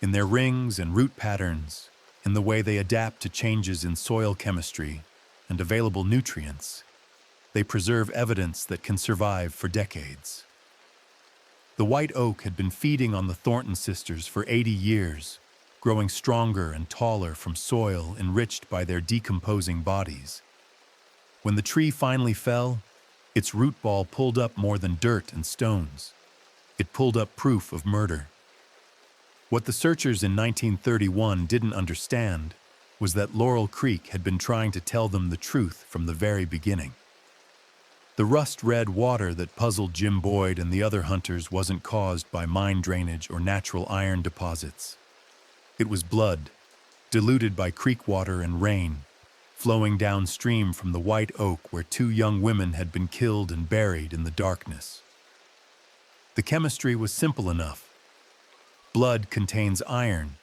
In their rings and root patterns, in the way they adapt to changes in soil chemistry and available nutrients, they preserve evidence that can survive for decades. The white oak had been feeding on the Thornton sisters for 80 years, growing stronger and taller from soil enriched by their decomposing bodies. When the tree finally fell, its root ball pulled up more than dirt and stones. It pulled up proof of murder. What the searchers in 1931 didn't understand was that Laurel Creek had been trying to tell them the truth from the very beginning. The rust-red water that puzzled Jim Boyd and the other hunters wasn't caused by mine drainage or natural iron deposits. It was blood, diluted by creek water and rain, flowing downstream from the white oak where two young women had been killed and buried in the darkness. The chemistry was simple enough. Blood contains iron,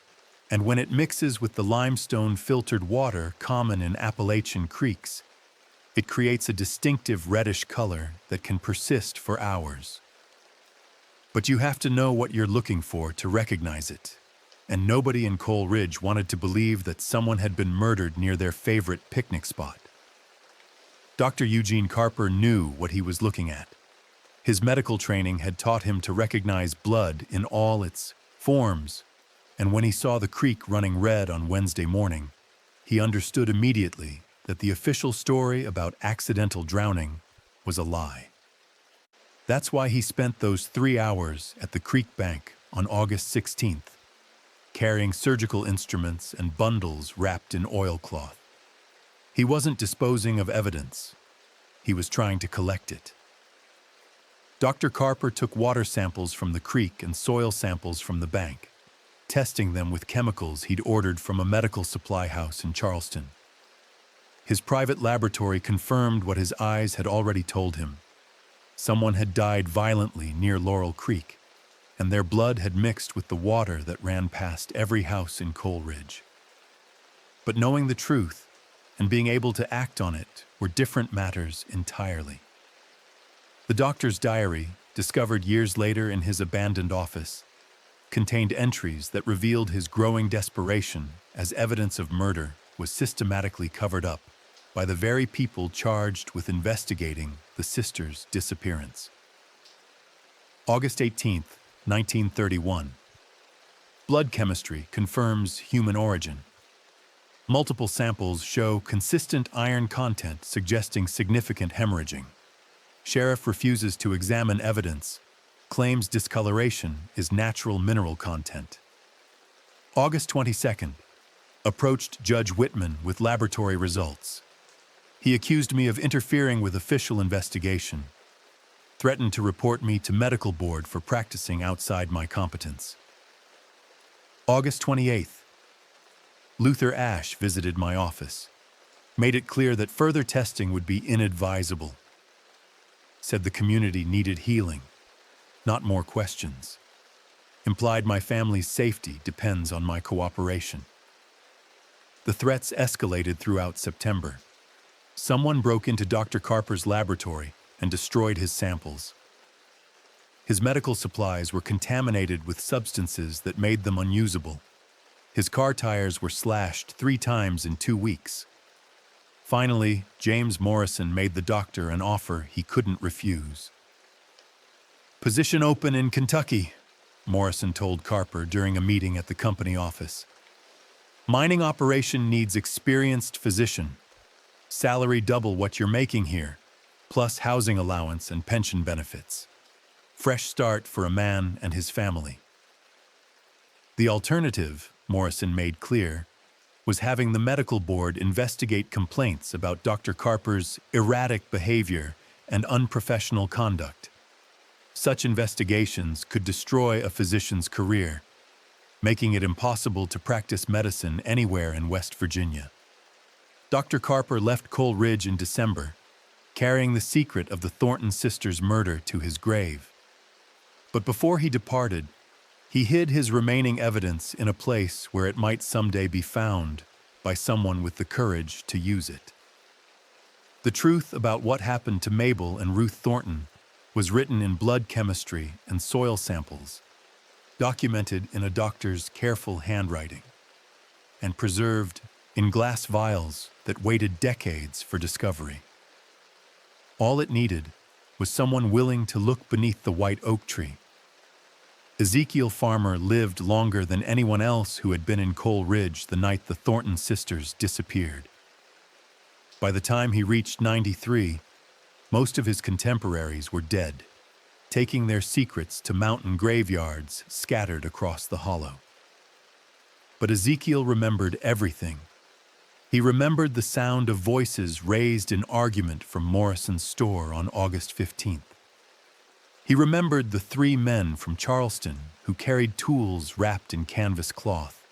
and when it mixes with the limestone filtered water common in Appalachian creeks, it creates a distinctive reddish color that can persist for hours. But you have to know what you're looking for to recognize it. And nobody in Coal Ridge wanted to believe that someone had been murdered near their favorite picnic spot. Dr. Eugene Carper knew what he was looking at. His medical training had taught him to recognize blood in all its forms, and when he saw the creek running red on Wednesday morning, he understood immediately that the official story about accidental drowning was a lie. That's why he spent those 3 hours at the creek bank on August 16th, carrying surgical instruments and bundles wrapped in oilcloth. He wasn't disposing of evidence. He was trying to collect it. Dr. Carper took water samples from the creek and soil samples from the bank, testing them with chemicals he'd ordered from a medical supply house in Charleston. His private laboratory confirmed what his eyes had already told him. Someone had died violently near Laurel Creek, and their blood had mixed with the water that ran past every house in Coal Ridge. But knowing the truth and being able to act on it were different matters entirely. The doctor's diary, discovered years later in his abandoned office, contained entries that revealed his growing desperation as evidence of murder was systematically covered up by the very people charged with investigating the sisters' disappearance. August 18, 1931. Blood chemistry confirms human origin. Multiple samples show consistent iron content suggesting significant hemorrhaging. Sheriff refuses to examine evidence, claims discoloration is natural mineral content. August 22nd. Approached Judge Whitman with laboratory results. He accused me of interfering with official investigation, threatened to report me to medical board for practicing outside my competence. August 28th. Luther Ashe visited my office, made it clear that further testing would be inadvisable, said the community needed healing, not more questions, implied my family's safety depends on my cooperation. The threats escalated throughout September. Someone broke into Dr. Carper's laboratory and destroyed his samples. His medical supplies were contaminated with substances that made them unusable. His car tires were slashed 3 times in 2 weeks. Finally, James Morrison made the doctor an offer he couldn't refuse. "Position open in Kentucky," Morrison told Carper during a meeting at the company office. "Mining operation needs experienced physician. Salary double what you're making here, plus housing allowance and pension benefits. Fresh start for a man and his family." The alternative, Morrison made clear, was having the medical board investigate complaints about Dr. Carper's erratic behavior and unprofessional conduct. Such investigations could destroy a physician's career, making it impossible to practice medicine anywhere in West Virginia. Dr. Carper left Coal Ridge in December, carrying the secret of the Thornton sisters' murder to his grave. But before he departed, he hid his remaining evidence in a place where it might someday be found by someone with the courage to use it. The truth about what happened to Mabel and Ruth Thornton was written in blood chemistry and soil samples, documented in a doctor's careful handwriting, and preserved in glass vials that waited decades for discovery. All it needed was someone willing to look beneath the white oak tree. Ezekiel Farmer lived longer than anyone else who had been in Coal Ridge the night the Thornton sisters disappeared. By the time he reached 93, most of his contemporaries were dead, taking their secrets to mountain graveyards scattered across the hollow. But Ezekiel remembered everything. He remembered the sound of voices raised in argument from Morrison's store on August 15th. He remembered the 3 men from Charleston who carried tools wrapped in canvas cloth.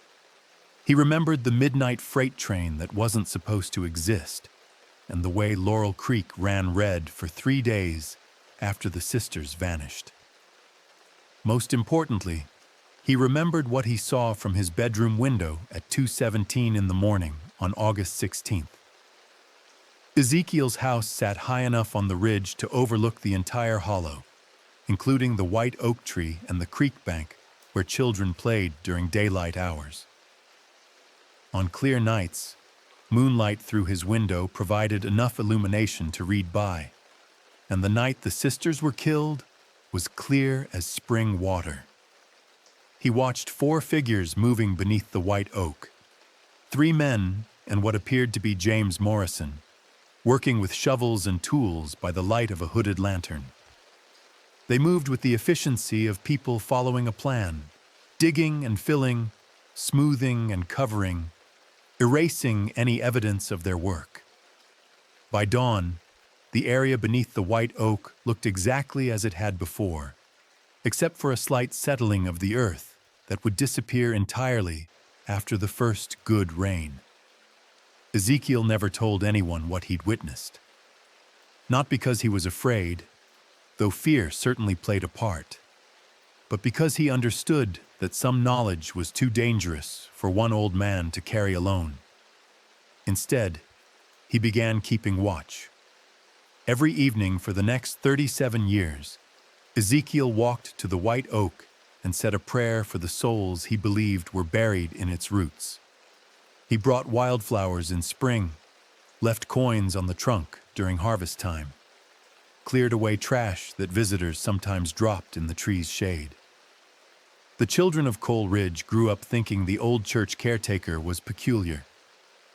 He remembered the midnight freight train that wasn't supposed to exist, and the way Laurel Creek ran red for 3 days after the sisters vanished. Most importantly, he remembered what he saw from his bedroom window at 2:17 in the morning on August 16th. Ezekiel's house sat high enough on the ridge to overlook the entire hollow, including the white oak tree and the creek bank where children played during daylight hours. On clear nights, moonlight through his window provided enough illumination to read by, and the night the sisters were killed was clear as spring water. He watched 4 figures moving beneath the white oak, 3 men and what appeared to be James Morrison, working with shovels and tools by the light of a hooded lantern. They moved with the efficiency of people following a plan, digging and filling, smoothing and covering, erasing any evidence of their work. By dawn, the area beneath the white oak looked exactly as it had before, except for a slight settling of the earth that would disappear entirely after the first good rain. Ezekiel never told anyone what he'd witnessed. Not because he was afraid, though fear certainly played a part, but because he understood that some knowledge was too dangerous for one old man to carry alone. Instead, he began keeping watch. Every evening for the next 37 years, Ezekiel walked to the white oak and said a prayer for the souls he believed were buried in its roots. He brought wildflowers in spring, left coins on the trunk during harvest time, cleared away trash that visitors sometimes dropped in the tree's shade. The children of Coal Ridge grew up thinking the old church caretaker was peculiar,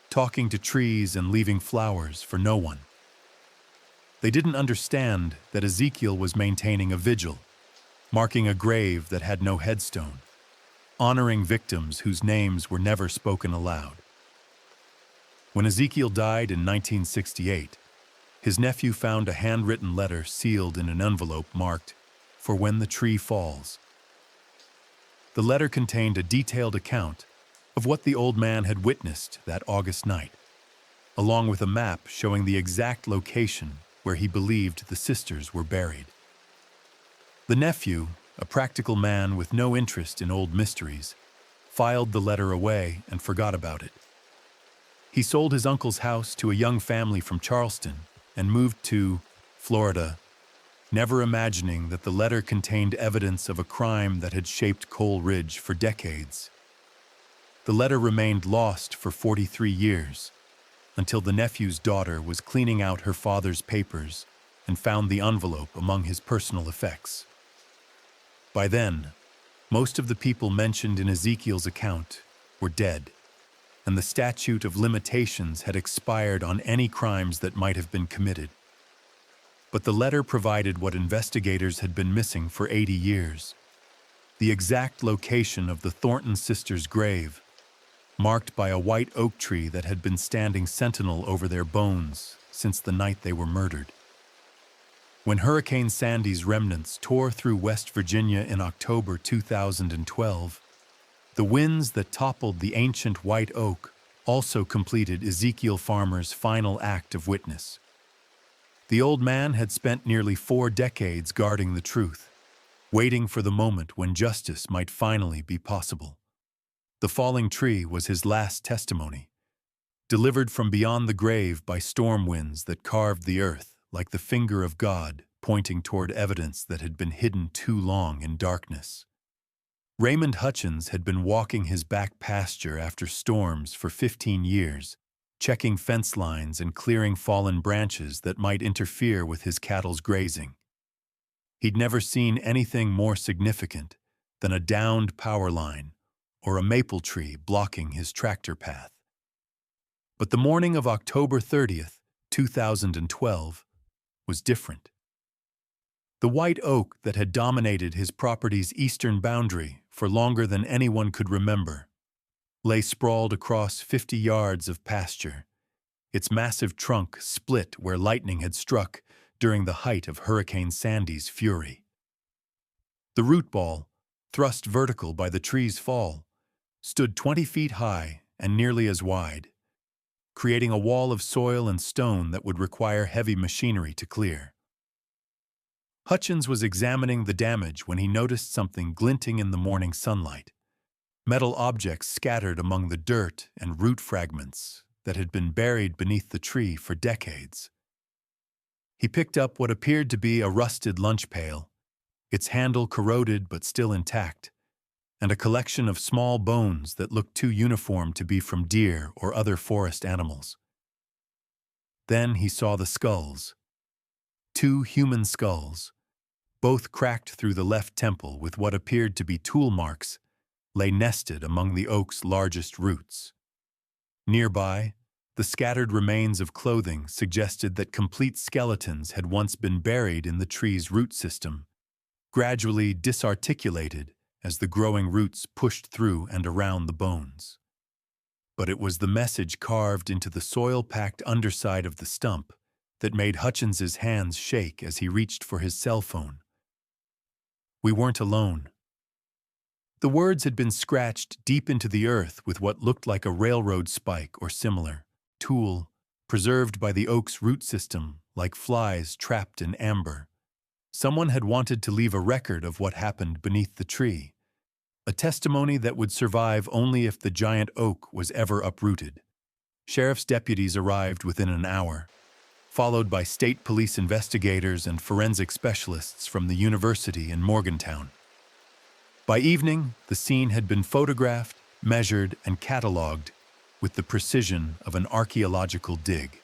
talking to trees and leaving flowers for no one. They didn't understand that Ezekiel was maintaining a vigil, marking a grave that had no headstone, honoring victims whose names were never spoken aloud. When Ezekiel died in 1968, his nephew found a handwritten letter sealed in an envelope marked, "For when the tree falls." The letter contained a detailed account of what the old man had witnessed that August night, along with a map showing the exact location where he believed the sisters were buried. The nephew, a practical man with no interest in old mysteries, filed the letter away and forgot about it. He sold his uncle's house to a young family from Charleston and moved to Florida, never imagining that the letter contained evidence of a crime that had shaped Coal Ridge for decades. The letter remained lost for 43 years, until the nephew's daughter was cleaning out her father's papers and found the envelope among his personal effects. By then, most of the people mentioned in Ezekiel's account were dead, and the statute of limitations had expired on any crimes that might have been committed. But the letter provided what investigators had been missing for 80 years: the exact location of the Thornton sisters' grave, marked by a white oak tree that had been standing sentinel over their bones since the night they were murdered. When Hurricane Sandy's remnants tore through West Virginia in October 2012, the winds that toppled the ancient white oak also completed Ezekiel Farmer's final act of witness. The old man had spent nearly 4 decades guarding the truth, waiting for the moment when justice might finally be possible. The falling tree was his last testimony, delivered from beyond the grave by storm winds that carved the earth like the finger of God, pointing toward evidence that had been hidden too long in darkness. Raymond Hutchins had been walking his back pasture after storms for 15 years, checking fence lines and clearing fallen branches that might interfere with his cattle's grazing. He'd never seen anything more significant than a downed power line or a maple tree blocking his tractor path. But the morning of October 30th, 2012, was different. The white oak that had dominated his property's eastern boundary for longer than anyone could remember lay sprawled across 50 yards of pasture, its massive trunk split where lightning had struck during the height of Hurricane Sandy's fury. The root ball, thrust vertical by the tree's fall, stood 20 feet high and nearly as wide, creating a wall of soil and stone that would require heavy machinery to clear. Hutchins was examining the damage when he noticed something glinting in the morning sunlight, metal objects scattered among the dirt and root fragments that had been buried beneath the tree for decades. He picked up what appeared to be a rusted lunch pail, its handle corroded but still intact, and a collection of small bones that looked too uniform to be from deer or other forest animals. Then he saw the skulls. 2 human skulls, both cracked through the left temple with what appeared to be tool marks, lay nested among the oak's largest roots. Nearby, the scattered remains of clothing suggested that complete skeletons had once been buried in the tree's root system, gradually disarticulated as the growing roots pushed through and around the bones. But it was the message carved into the soil-packed underside of the stump that made Hutchins's hands shake as he reached for his cell phone. "We weren't alone." The words had been scratched deep into the earth with what looked like a railroad spike or similar tool, preserved by the oak's root system like flies trapped in amber. Someone had wanted to leave a record of what happened beneath the tree, a testimony that would survive only if the giant oak was ever uprooted. Sheriff's deputies arrived within an hour, followed by state police investigators and forensic specialists from the university in Morgantown. By evening, the scene had been photographed, measured, and catalogued with the precision of an archaeological dig.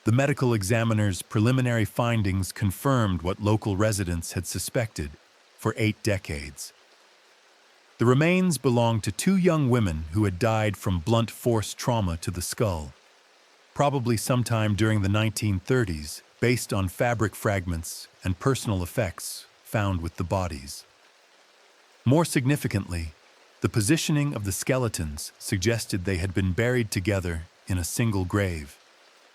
The medical examiner's preliminary findings confirmed what local residents had suspected for 8 decades. The remains belonged to 2 young women who had died from blunt force trauma to the skull, probably sometime during the 1930s, based on fabric fragments and personal effects found with the bodies. More significantly, the positioning of the skeletons suggested they had been buried together in a single grave,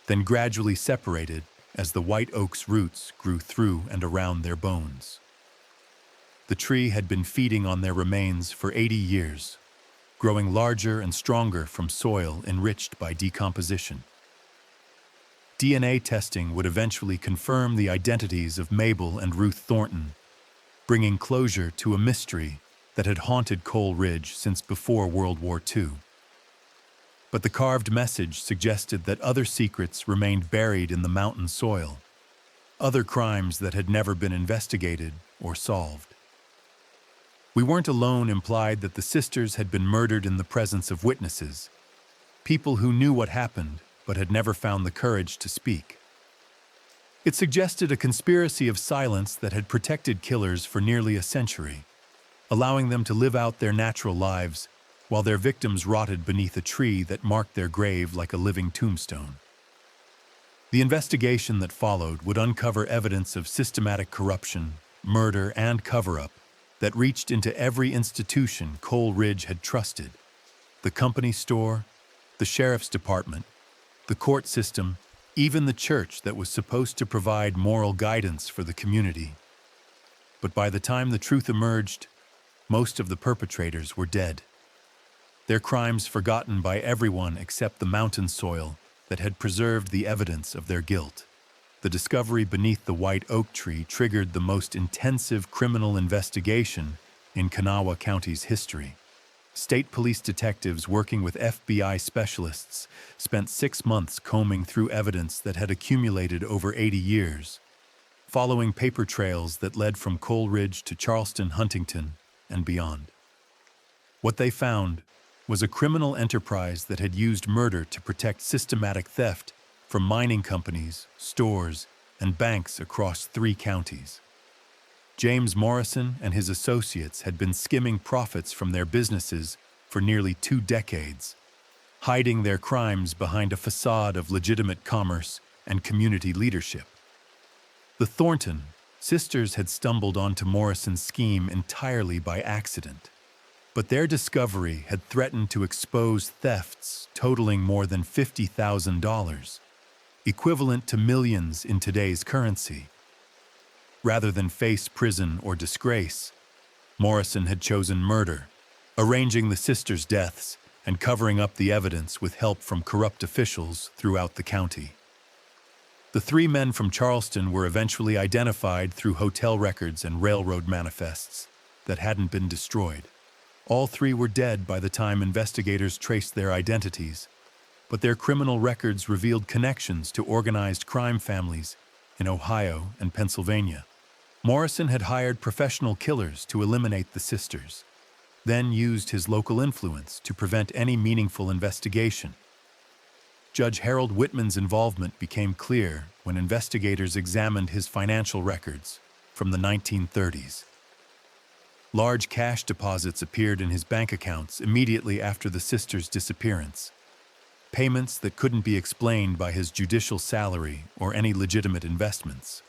then gradually separated as the white oak's roots grew through and around their bones. The tree had been feeding on their remains for 80 years, growing larger and stronger from soil enriched by decomposition. DNA testing would eventually confirm the identities of Mabel and Ruth Thornton, bringing closure to a mystery that had haunted Coal Ridge since before World War II. But the carved message suggested that other secrets remained buried in the mountain soil, other crimes that had never been investigated or solved. "We weren't alone" implied that the sisters had been murdered in the presence of witnesses, people who knew what happened but had never found the courage to speak. It suggested a conspiracy of silence that had protected killers for nearly a century, allowing them to live out their natural lives while their victims rotted beneath a tree that marked their grave like a living tombstone. The investigation that followed would uncover evidence of systematic corruption, murder, and cover-up that reached into every institution Coal Ridge had trusted: the company store, the sheriff's department, the court system, even the church that was supposed to provide moral guidance for the community. But by the time the truth emerged, most of the perpetrators were dead, their crimes forgotten by everyone except the mountain soil that had preserved the evidence of their guilt. The discovery beneath the white oak tree triggered the most intensive criminal investigation in Kanawha County's history. State police detectives working with FBI specialists spent 6 months combing through evidence that had accumulated over 80 years, following paper trails that led from Coal Ridge to Charleston, Huntington, and beyond. What they found was a criminal enterprise that had used murder to protect systematic theft from mining companies, stores, and banks across 3 counties. James Morrison and his associates had been skimming profits from their businesses for nearly 2 decades, hiding their crimes behind a facade of legitimate commerce and community leadership. The Thornton sisters had stumbled onto Morrison's scheme entirely by accident, but their discovery had threatened to expose thefts totaling more than $50,000, equivalent to millions in today's currency. Rather than face prison or disgrace, Morrison had chosen murder, arranging the sisters' deaths and covering up the evidence with help from corrupt officials throughout the county. The 3 men from Charleston were eventually identified through hotel records and railroad manifests that hadn't been destroyed. All 3 were dead by the time investigators traced their identities, but their criminal records revealed connections to organized crime families in Ohio and Pennsylvania. Morrison had hired professional killers to eliminate the sisters, then used his local influence to prevent any meaningful investigation. Judge Harold Whitman's involvement became clear when investigators examined his financial records from the 1930s. Large cash deposits appeared in his bank accounts immediately after the sisters' disappearance, payments that couldn't be explained by his judicial salary or any legitimate investments.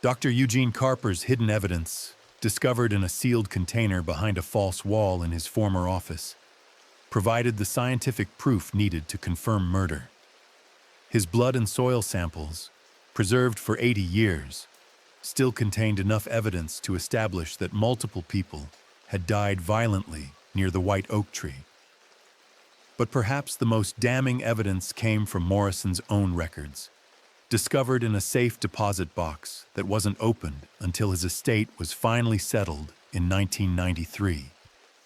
Dr. Eugene Carper's hidden evidence, discovered in a sealed container behind a false wall in his former office, provided the scientific proof needed to confirm murder. His blood and soil samples, preserved for 80 years, still contained enough evidence to establish that multiple people had died violently near the white oak tree. But perhaps the most damning evidence came from Morrison's own records, discovered in a safe deposit box that wasn't opened until his estate was finally settled in 1993.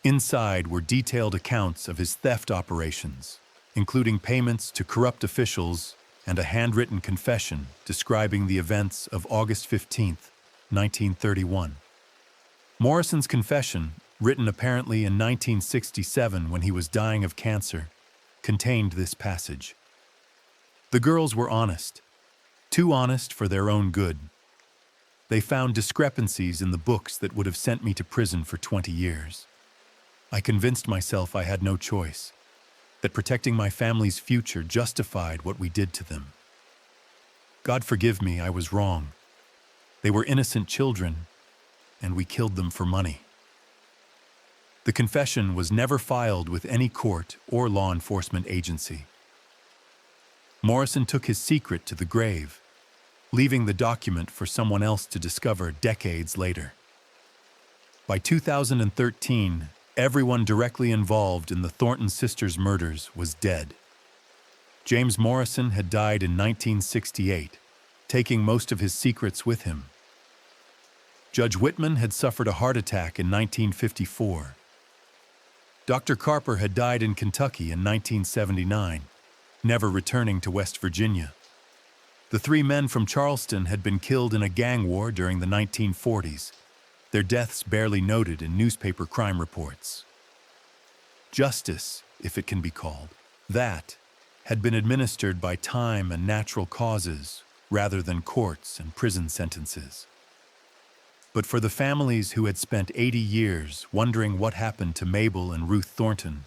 Inside were detailed accounts of his theft operations, including payments to corrupt officials and a handwritten confession describing the events of August 15, 1931. Morrison's confession, written apparently in 1967 when he was dying of cancer, contained this passage. The girls were honest, too honest for their own good. They found discrepancies in the books that would have sent me to prison for 20 years. I convinced myself I had no choice, that protecting my family's future justified what we did to them. God forgive me, I was wrong. They were innocent children, and we killed them for money. The confession was never filed with any court or law enforcement agency. Morrison took his secret to the grave, leaving the document for someone else to discover decades later. By 2013, everyone directly involved in the Thornton sisters' murders was dead. James Morrison had died in 1968, taking most of his secrets with him. Judge Whitman had suffered a heart attack in 1954. Dr. Carper had died in Kentucky in 1979, never returning to West Virginia. The three men from Charleston had been killed in a gang war during the 1940s, their deaths barely noted in newspaper crime reports. Justice, if it can be called, that had been administered by time and natural causes rather than courts and prison sentences. But for the families who had spent 80 years wondering what happened to Mabel and Ruth Thornton,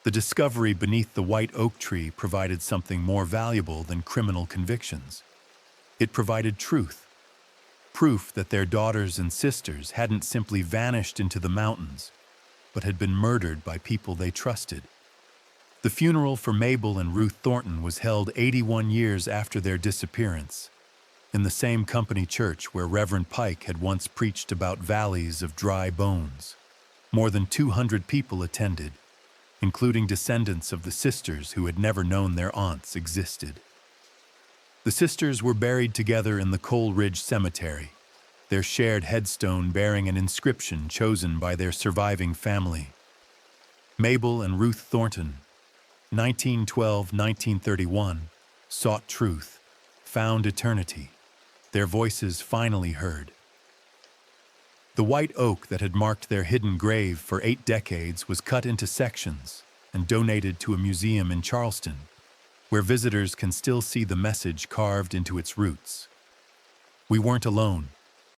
the discovery beneath the white oak tree provided something more valuable than criminal convictions. It provided truth, proof that their daughters and sisters hadn't simply vanished into the mountains, but had been murdered by people they trusted. The funeral for Mabel and Ruth Thornton was held 81 years after their disappearance, in the same company church where Reverend Pike had once preached about valleys of dry bones. More than 200 people attended, including descendants of the sisters who had never known their aunts existed. The sisters were buried together in the Coal Ridge Cemetery, their shared headstone bearing an inscription chosen by their surviving family. Mabel and Ruth Thornton, 1912-1931, sought truth, found eternity, their voices finally heard. The white oak that had marked their hidden grave for 8 decades was cut into sections and donated to a museum in Charleston, where visitors can still see the message carved into its roots. We weren't alone.